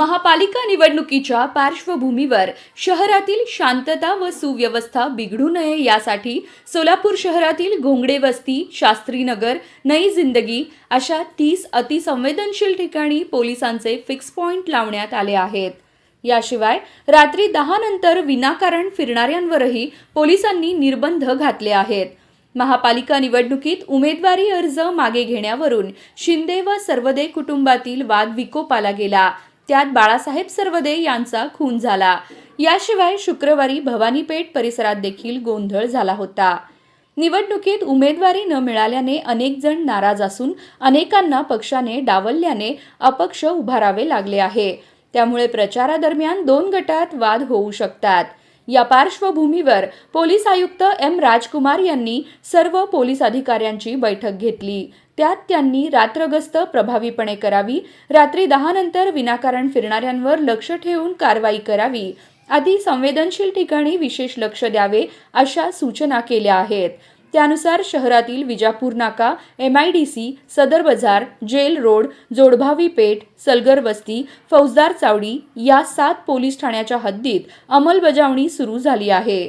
महापालिका निवडणुकीच्या पार्श्वभूमीवर शहरातील शांतता व सुव्यवस्था बिघडू नये यासाठी सोलापूर शहरातील घोंगडे वस्ती, शास्त्रीनगर, नई जिंदगी अशा 30 अतिसंवेदनशील ठिकाणी पोलिसांचे फिक्स पॉइंट लावण्यात आले आहेत। याशिवाय रात्री 10 नंतर विनाकारण फिरणाऱ्यांवरही पोलिसांनी निर्बंध घातले आहेत। महापालिका निवडणुकीत उमेदवारी अर्ज मागे घेण्यावरून शिंदे व सर्वदे कुटुंबातील वाद विकोपाला गेला। त्यात बाळासाहेब सर्वदे यांचा खून झाला। याशिवाय शुक्रवारी भवानीपेठ परिसरात देखील गोंधळ झाला होता। निवडणुकीत उमेदवारी न मिळाल्याने अनेक जण नाराज असून अनेकांना पक्षाने डावलल्याने अपक्ष उभारावे लागले आहे। त्यामुळे प्रचारादरम्यान 2 गटात वाद होऊ शकतात। या पार्श्वभूमीवर पोलीस आयुक्त एम राजकुमार यांनी सर्व पोलीस अधिकाऱ्यांची बैठक घेतली। त्यात त्यांनी रात्रगस्त प्रभावीपणे करावी, रात्री 10 नंतर विनाकारण फिरणाऱ्यांवर लक्ष ठेवून कारवाई करावी, आदी संवेदनशील ठिकाणी विशेष लक्ष द्यावे अशा सूचना केल्या आहेत। त्यानुसार शहरातील विजापूर नाका, MIDC, सदर बाजार, जेल रोड, जोडभावी पेठ, सलगर वस्ती, फौजदार चावडी या 7 पोलीस ठाण्याच्या हद्दीत अंमलबजावणी सुरू झाली आहे।